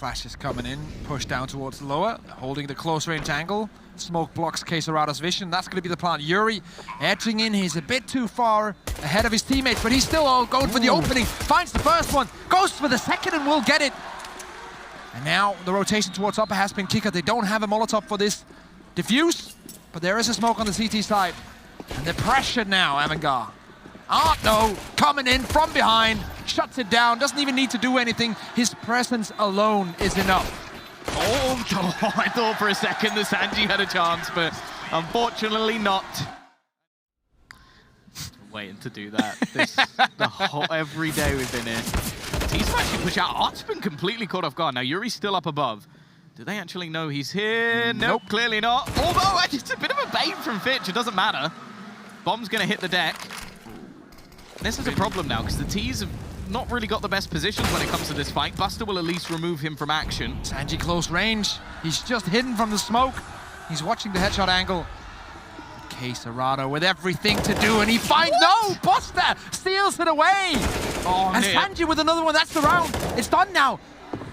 Flash is coming in, pushed down towards the lower, holding the close range angle. Smoke blocks Quesarado's vision. That's going to be the plan. Yuri edging in. He's a bit too far ahead of his teammates, but he's still going for the opening. Finds the first one, goes for the second and will get it. And now the rotation towards upper has been kicked. They don't have a Molotov for this diffuse, but there is a smoke on the CT side. And they're pressured now, Avangar. Though, coming in from behind, shuts it down, doesn't even need to do anything. His presence alone is enough. Oh, I thought for a second that Sanji had a chance, but unfortunately not. Waiting to do that. The whole every day we've been here. He's actually pushed out. Art's been completely caught off guard. Now Yuri's still up above. Do they actually know he's here? Nope, clearly not. Although it's a bit of a bait from Fitch. It doesn't matter. Bomb's going to hit the deck. This is a problem now because the T's have not really got the best positions when it comes to this fight. Buster will at least remove him from action. Sanji close range. He's just hidden from the smoke. He's watching the headshot angle. Quesarado with everything to do, and he finds no! Buster steals it away! Oh, and Sanji with another one. That's the round. It's done now.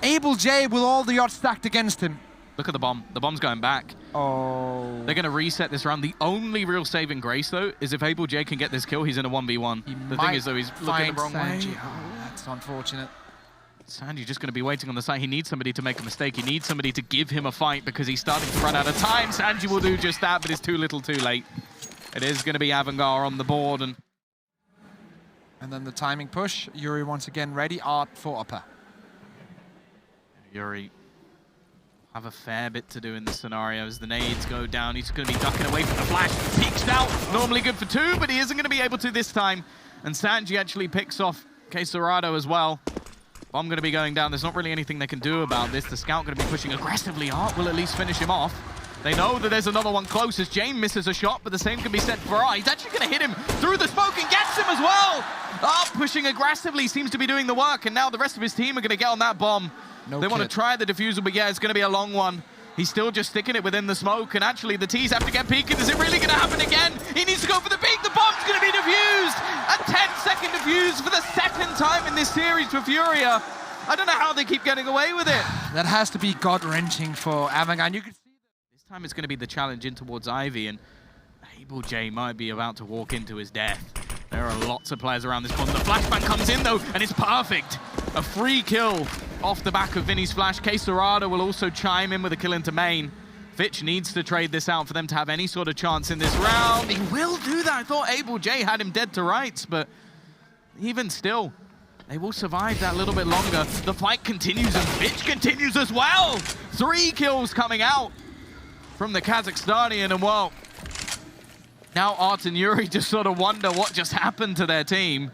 Able J with all the odds stacked against him. Look at the bomb. The bomb's going back. Oh. They're going to reset this round. The only real saving grace, though, is if Able J can get this kill, he's in a 1v1. The thing is, though, he's looking the wrong way. Oh, that's unfortunate. Sanji's just going to be waiting on the side. He needs somebody to make a mistake. He needs somebody to give him a fight because he's starting to run out of time. Sanji will do just that, but it's too little too late. It is going to be Avangar on the board. And then the timing push. Yuri once again ready. Art for upper. Yuri have a fair bit to do in this scenario as the nades go down. He's going to be ducking away from the flash. Peeks out. Normally good for two, but he isn't going to be able to this time. And Sanji actually picks off Quesarado as well. Bomb going to be going down. There's not really anything they can do about this. The scout going to be pushing aggressively. Art will at least finish him off. They know that there's another one close as Jane misses a shot, but the same can be said for Art. He's actually going to hit him through the smoke and gets him as well. Art pushing aggressively seems to be doing the work, and now the rest of his team are going to get on that bomb. They want to try the defusal, but yeah, it's going to be a long one. He's still just sticking it within the smoke, and actually the T's have to get peeking. Is it really going to happen again? He needs to go for the peek. The bomb's going to be defused. A 10-second defuse for the second time in this series for Furia. I don't know how they keep getting away with it. That has to be gut-wrenching for Avangar. You can see this time it's going to be the challenge in towards Ivy, and Able J might be about to walk into his death. There are lots of players around this one. The flashbang comes in, though, and it's perfect. A free kill off the back of Vinny's flash. Quesarado will also chime in with a kill into main. Fitch needs to trade this out for them to have any sort of chance in this round. He will do that. I thought Able J had him dead to rights, but even still, they will survive that a little bit longer. The fight continues, and Fitch continues as well. 3 kills coming out from the Kazakhstanian, and well, now Art and Yuri just sort of wonder what just happened to their team.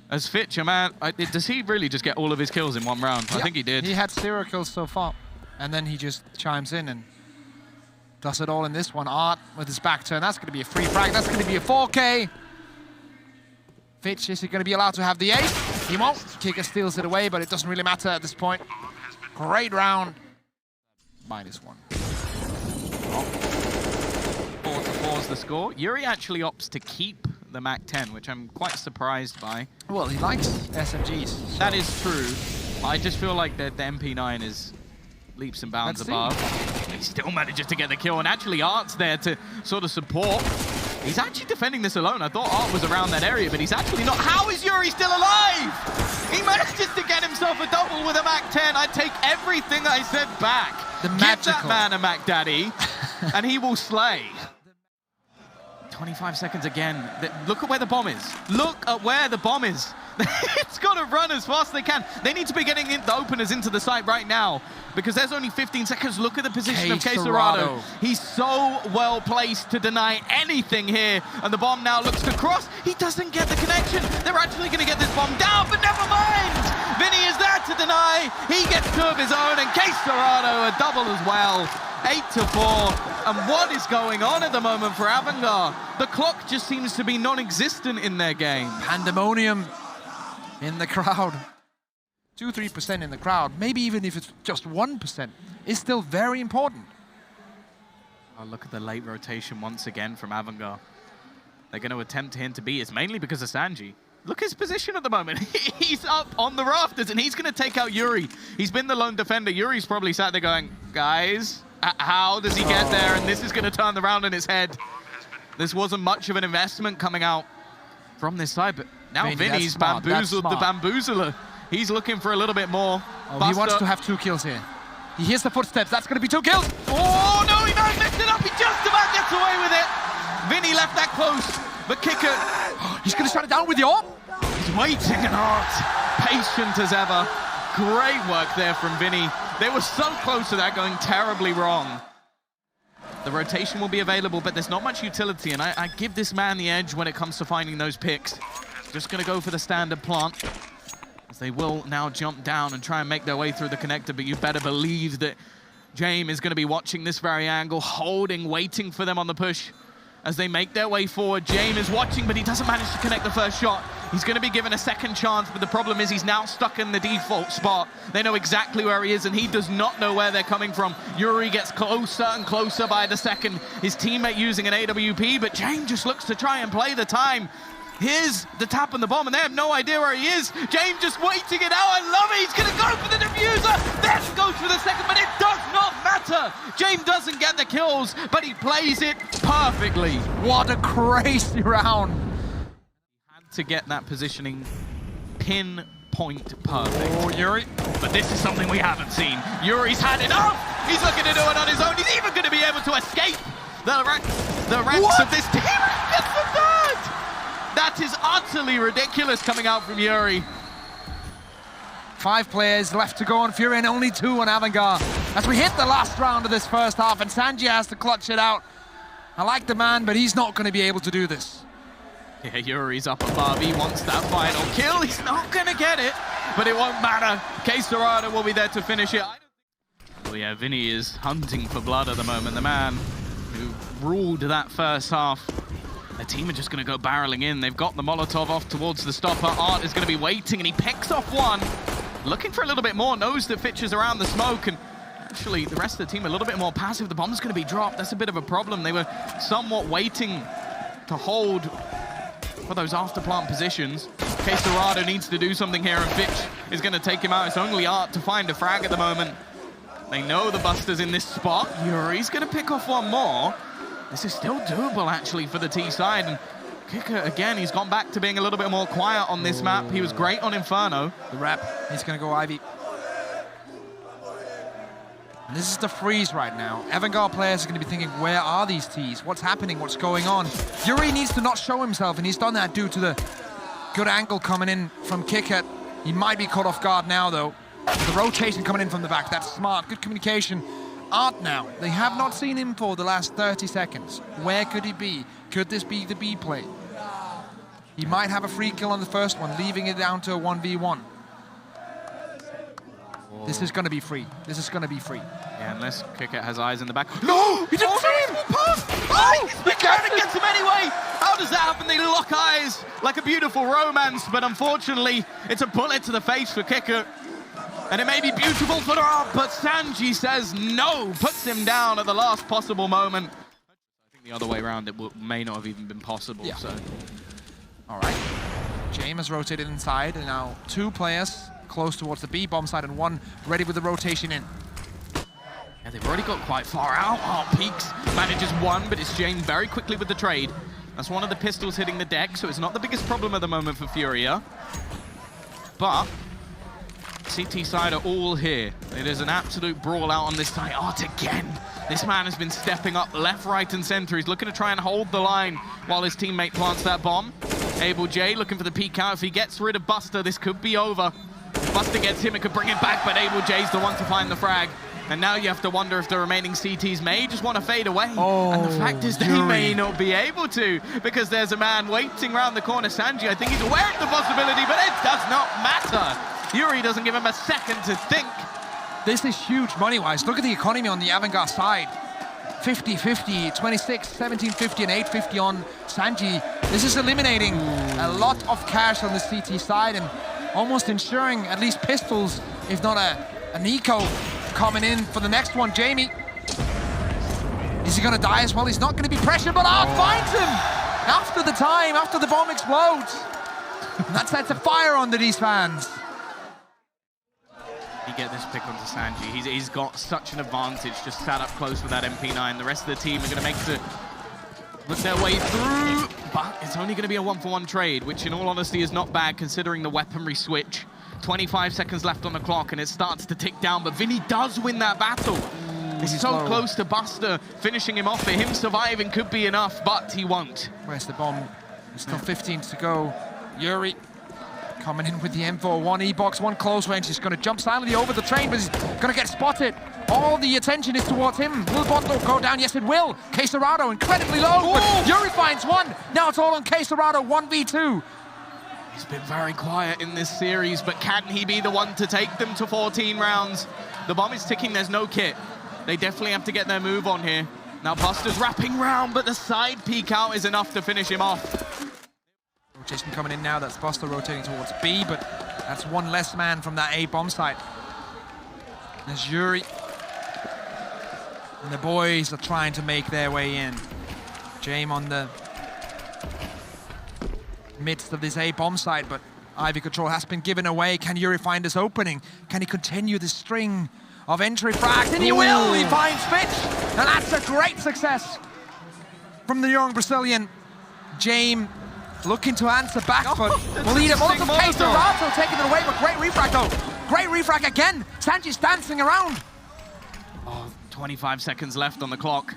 As Fitch, man, does he really just get all of his kills in one round? Yeah, I think he did. He had 0 kills so far, and then he just chimes in and does it all in this one. Art with his back turn. That's going to be a free frag. That's going to be a 4K. Fitch, is he going to be allowed to have the ace? He won't. Kicker steals it away, but it doesn't really matter at this point. Great round. -1. The score. Yuri actually opts to keep the MAC-10, which I'm quite surprised by. Well, he likes SMGs. So. That is true. I just feel like the MP9 is leaps and bounds above. He still manages to get the kill, and actually Art's there to sort of support. He's actually defending this alone. I thought Art was around that area, but he's actually not. How is Yuri still alive? He manages to get himself a double with a MAC-10. I take everything I said back. Give that man a Mac Daddy, and he will slay. 25 seconds again. Look at where the bomb is. Look at where the bomb is. It's got to run as fast as they can. They need to be getting the openers into the site right now because there's only 15 seconds. Look at the position of Quesarado. He's so well placed to deny anything here. And the bomb now looks to cross. He doesn't get the connection. They're actually going to get this bomb down, but never mind. Vinny is there to deny. He gets 2 of his own, and Quesarado a double as well. 8-4. And what is going on at the moment for Avangar? The clock just seems to be non-existent in their game. Pandemonium in the crowd. 2-3% in the crowd, maybe even if it's just 1%, is still very important. Oh, look at the late rotation once again from Avangar. They're going to attempt him to beat. It's mainly because of Sanji. look at his position at the moment. He's up on the rafters, and he's going to take out Yuri. He's been the lone defender. Yuri's probably sat there going, guys, how does he get there? And this is going to turn the round in his head. This wasn't much of an investment coming out from this side, but now Vinny's bamboozled the bamboozler. He's looking for a little bit more. Oh, he wants to have 2 kills here. He hears the footsteps. That's going to be 2 kills. Oh, no, he might mess it up. He just about gets away with it. Vinny left that close, but Kicker... He's going to shut it down with the AWP. He's waiting and patient as ever. Great work there from Vinny. They were so close to that going terribly wrong. The rotation will be available, but there's not much utility, and I give this man the edge when it comes to finding those picks. Just going to go for the standard plant, as they will now jump down and try and make their way through the connector, but you better believe that James is going to be watching this very angle, holding, waiting for them on the push. As they make their way forward, James is watching, but he doesn't manage to connect the first shot. He's going to be given a second chance, but the problem is he's now stuck in the default spot. They know exactly where he is, and he does not know where they're coming from. Yuri gets closer and closer by the second. His teammate using an AWP, but James just looks to try and play the time. Here's the tap on the bomb, and they have no idea where he is. James just waiting it out. I love it. He's going to go for the diffuser. Then goes for the second, but it does not matter. James doesn't get the kills, but he plays it perfectly. What a crazy round. Had to get that positioning pinpoint perfect. Oh, Yuri. But this is something we haven't seen. Yuri's had enough. He's looking to do it on his own. He's even going to be able to escape the ranks of this team. Gets the third. That is utterly ridiculous coming out from Yuri. 5 players left to go on Furia and only 2 on Avangar. As we hit the last round of this first half and Sanji has to clutch it out. I like the man, but he's not going to be able to do this. Yeah, Yuri's up above. He wants that final kill. He's not going to get it, but it won't matter. K-Serrano will be there to finish it. Well, yeah, Vinny is hunting for blood at the moment. The man who ruled that first half. The team are just going to go barreling in. They've got the Molotov off towards the stopper. Art is going to be waiting, and he picks off one. Looking for a little bit more. Knows the Fitcher's around the smoke, and actually the rest of the team a little bit more passive. The bomb's going to be dropped. That's a bit of a problem. They were somewhat waiting to hold for those after-plant positions. K-Serrano needs to do something here, and Fitch is going to take him out. It's only Art to find a frag at the moment. They know the Buster's in this spot. Yuri's going to pick off one more. This is still doable, actually, for the T side. And Kicker, again, he's gone back to being a little bit more quiet on this map. He was great on Inferno. The rep, he's going to go Ivy. And this is the freeze right now. Avangar players are going to be thinking, where are these Ts? What's happening? What's going on? Yuri needs to not show himself, and he's done that due to the good angle coming in from Kicker. He might be caught off guard now, though. The rotation coming in from the back, that's smart. Good communication. Art now. They have not seen him for the last 30 seconds. Where could he be? Could this be the B play? He might have a free kill on the first one, leaving it down to a 1v1. Whoa. This is going to be free. This is going to be free. Yeah, unless Kicker has eyes in the back. No! He didn't see him! Oh! He gets him anyway! How does that happen? They lock eyes like a beautiful romance, but unfortunately, it's a bullet to the face for Kicker. And it may be beautiful for Art, but Sanji says no, puts him down at the last possible moment. I think the other way around, it may not have even been possible. Yeah. So, all right. James has rotated inside, and now 2 players close towards the B bomb side, and 1 ready with the rotation in. Yeah, they've already got quite far out. Art peaks, manages 1, but it's James very quickly with the trade. That's one of the pistols hitting the deck, so it's not the biggest problem at the moment for Furia. But CT side are all here. It is an absolute brawl out on this side. Art again. This man has been stepping up left, right, and center. He's looking to try and hold the line while his teammate plants that bomb. Able J looking for the peek out. If he gets rid of Buster, this could be over. If Buster gets him, it could bring it back, but Able J's the one to find the frag. And now you have to wonder if the remaining CTs may just want to fade away. Oh, and the fact is they may not be able to, because there's a man waiting around the corner. Sanji, I think he's aware of the possibility, but it does not matter. Yuri doesn't give him a second to think. This is huge money-wise. Look at the economy on the Avangar side. 50-50, 26, 17-50, and 8-50 on Sanji. This is eliminating a lot of cash on the CT side and almost ensuring at least pistols, if not an eco, coming in for the next one. Jamie, is he going to die as well? He's not going to be pressured, but Art finds him after the time, after the bomb explodes. And that sets a fire under these fans. You get this pick onto Sanji. He's got such an advantage, just sat up close with that MP9. The rest of the team are going to make their way through, but it's only going to be a 1-for-1 trade, which in all honesty is not bad considering the weaponry switch. 25 seconds left on the clock and it starts to tick down, but Vinny does win that battle. He's so close to Buster finishing him off. For him surviving could be enough, but he won't. Where's the bomb? There's still 15 to go. Yuri coming in with the M41 E-box, one close range. He's going to jump silently over the train, but he's going to get spotted. All the attention is towards him. Will Bondo go down? Yes, it will. Quesarado incredibly low, but Yuri finds one. Now it's all on Quesarado, 1v2. He's been very quiet in this series, but can he be the one to take them to 14 rounds? The bomb is ticking, there's no kit. They definitely have to get their move on here. Now Buster's wrapping round, but the side peek out is enough to finish him off. Rotation coming in now, that's Buster rotating towards B, but that's one less man from that A bomb site. There's Yuri. And the boys are trying to make their way in. Jame on the midst of this A bomb site, but Ivy control has been given away. Can Yuri find this opening? Can he continue this string of entry frags? And he will! He finds Fitch! And that's a great success from the young Brazilian. Jame looking to answer back, but will lead him on to Quesarado, taking it away, but great refrag though. Great refrag again. Sanji's dancing around. 25 seconds left on the clock.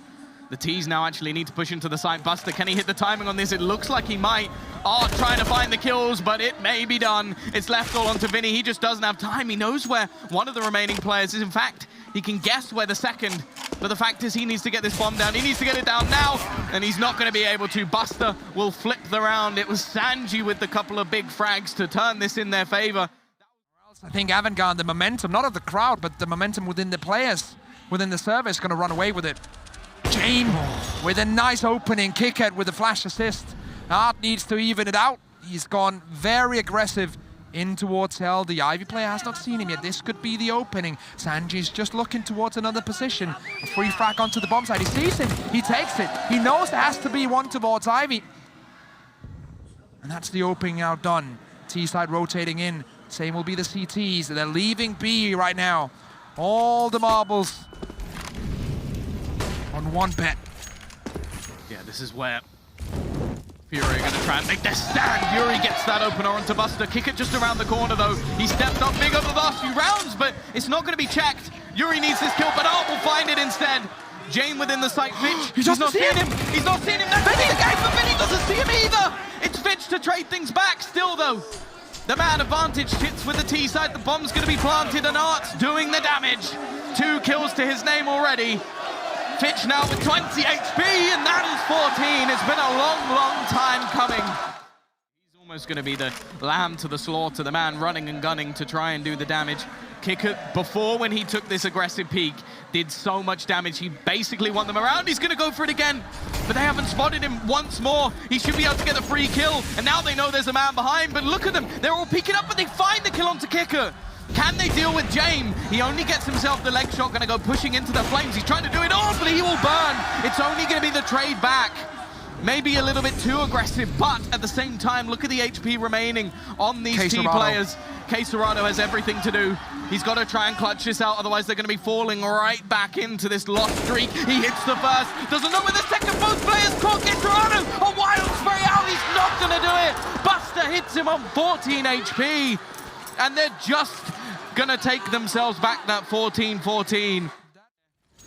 The T's now actually need to push into the side. Buster, can he hit the timing on this? It looks like he might. Art trying to find the kills, but it may be done. It's left all onto Vinny. He just doesn't have time. He knows where one of the remaining players is. In fact, he can guess where the second. But the fact is he needs to get this bomb down. He needs to get it down now, and he's not going to be able to. Buster will flip the round. It was Sanji with the couple of big frags to turn this in their favor. I think Avangar, the momentum, not of the crowd, but the momentum within the players, within the service, going to run away with it. Jame with a nice opening, Kickhead with a flash assist. Art needs to even it out. He's gone very aggressive in towards Hell. The Ivy player has not seen him yet. This could be the opening. Sanji's just looking towards another position. A free frack onto the bomb side. He sees him, he takes it. He knows there has to be one towards Ivy. And that's the opening now done. T side rotating in. Same will be the CTs. They're leaving B right now. All the marbles on one bet. Yeah, this is where Furia are going to try and make their stand. Yuri gets that opener onto Buster. Kick it just around the corner, though. He stepped up big over the last few rounds, but it's not going to be checked. Yuri needs this kill, but Art will find it instead. Jane within the site. Fitch, he's not seeing him. He's not seeing him. That's the game, but Vinny doesn't see him either. It's Fitch to trade things back still, though. The man advantage hits with the T side. The bomb's going to be planted, and Art's doing the damage. 2 kills to his name already. Fitch now with 20 HP, and that is 14. It's been a long, long time coming. He's almost going to be the lamb to the slaughter, the man running and gunning to try and do the damage. Kicker, before when he took this aggressive peek, did so much damage. He basically won them around. He's going to go for it again, but they haven't spotted him once more. He should be able to get a free kill, and now they know there's a man behind, but look at them. They're all peeking up, but they find the kill onto Kicker. Can they deal with Jame? He only gets himself the leg shot, going to go pushing into the flames. He's trying to do it all, but he will burn. It's only going to be the trade back. Maybe a little bit too aggressive, but at the same time, look at the HP remaining on these T players. Quesarado has everything to do. He's got to try and clutch this out, otherwise they're going to be falling right back into this lost streak. He hits the first, doesn't know where the second. Both players caught Quesarado. A wild spray out, he's not going to do it. Buster hits him on 14 HP, and they're just gonna take themselves back that 14-14.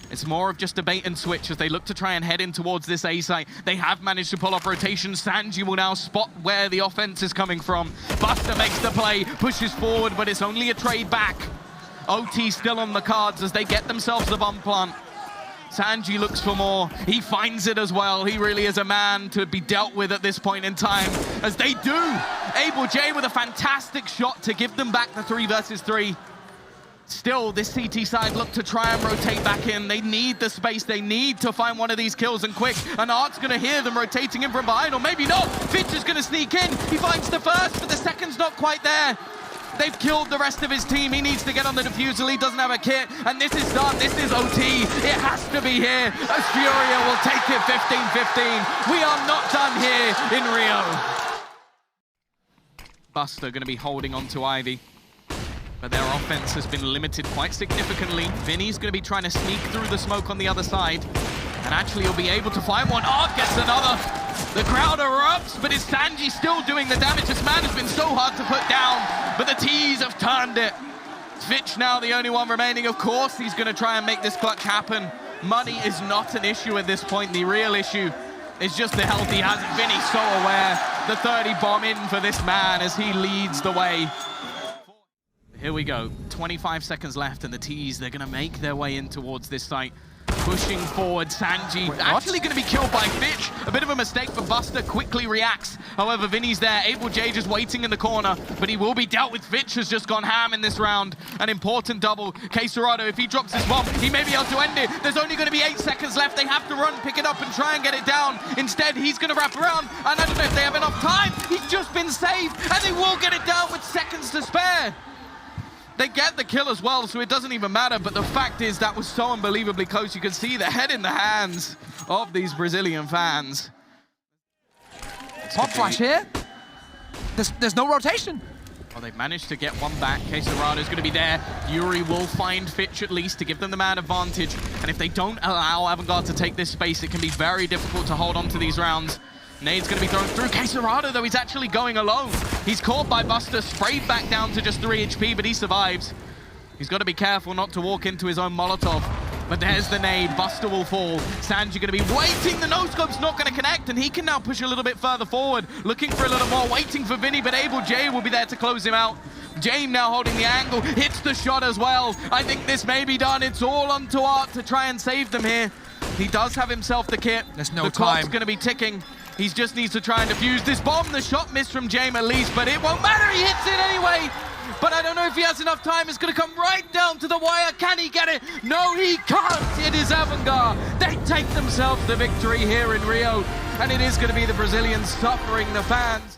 It's more of just a bait and switch as they look to try and head in towards this A site. They have managed to pull off rotation. Sanji will now spot where the offense is coming from. Buster makes the play, pushes forward, but it's only a trade back. OT still on the cards as they get themselves the bomb plant. Sanji looks for more. He finds it as well. He really is a man to be dealt with at this point in time, as they do. Abel J with a fantastic shot to give them back the 3 versus 3. Still, this CT side look to try and rotate back in. They need the space. They need to find one of these kills, and quick. And Art's going to hear them rotating in from behind, or maybe not. Fitch is going to sneak in. He finds the first, but the second's not quite there. They've killed the rest of his team. He needs to get on the defusal. He doesn't have a kit, and this is done. This is OT. It has to be here, as Furia will take it 15-15. We are not done here in Rio. Buster going to be holding on to Ivy. But their offense has been limited quite significantly. Vinny's going to be trying to sneak through the smoke on the other side. And actually he'll be able to find one. Art gets another. The crowd erupts, but is Sanji still doing the damage? This man has been so hard to put down, but the T's have turned it. Fitch now the only one remaining. Of course he's going to try and make this clutch happen. Money is not an issue at this point. The real issue is just the health he has. Vinny's so aware. The 30 bomb in for this man as he leads the way. Here we go. 25 seconds left, and the T's, they're going to make their way in towards this site. Pushing forward, Sanji actually going to be killed by Fitch. A bit of a mistake for Buster, quickly reacts. However, Vinny's there, Able J just waiting in the corner, but he will be dealt with. Fitch has just gone ham in this round. An important double. Quesarado, if he drops his bomb, he may be able to end it. There's only going to be 8 seconds left. They have to run, pick it up, and try and get it down. Instead, he's going to wrap around, and I don't know if they have enough time. He's just been saved, and they will get it down with seconds to spare. They get the kill as well, so it doesn't even matter, but the fact is that was so unbelievably close. You can see the head in the hands of these Brazilian fans. Pop flash here. There's no rotation. Well, they've managed to get one back. Quesarado's going to be there. Yuri will find Fitch at least to give them the man advantage. And if they don't allow Avangar to take this space, it can be very difficult to hold on to these rounds. Nade's going to be thrown through. Quesarado, though, he's actually going alone. He's caught by Buster, sprayed back down to just 3 HP, but he survives. He's got to be careful not to walk into his own Molotov. But there's the nade. Buster will fall. Sanji going to be waiting. The no-scope's not going to connect, and he can now push a little bit further forward, looking for a little more, waiting for Vinny, but Able J will be there to close him out. Jame now holding the angle, hits the shot as well. I think this may be done. It's all onto Art to try and save them here. He does have himself the kit. There's no time. The clock's going to be ticking. He just needs to try and defuse this bomb. The shot missed from Jame at least, but it won't matter. He hits it anyway. But I don't know if he has enough time. It's going to come right down to the wire. Can he get it? No, he can't. It is Avangar. They take themselves the victory here in Rio. And it is going to be the Brazilians suffering the fans.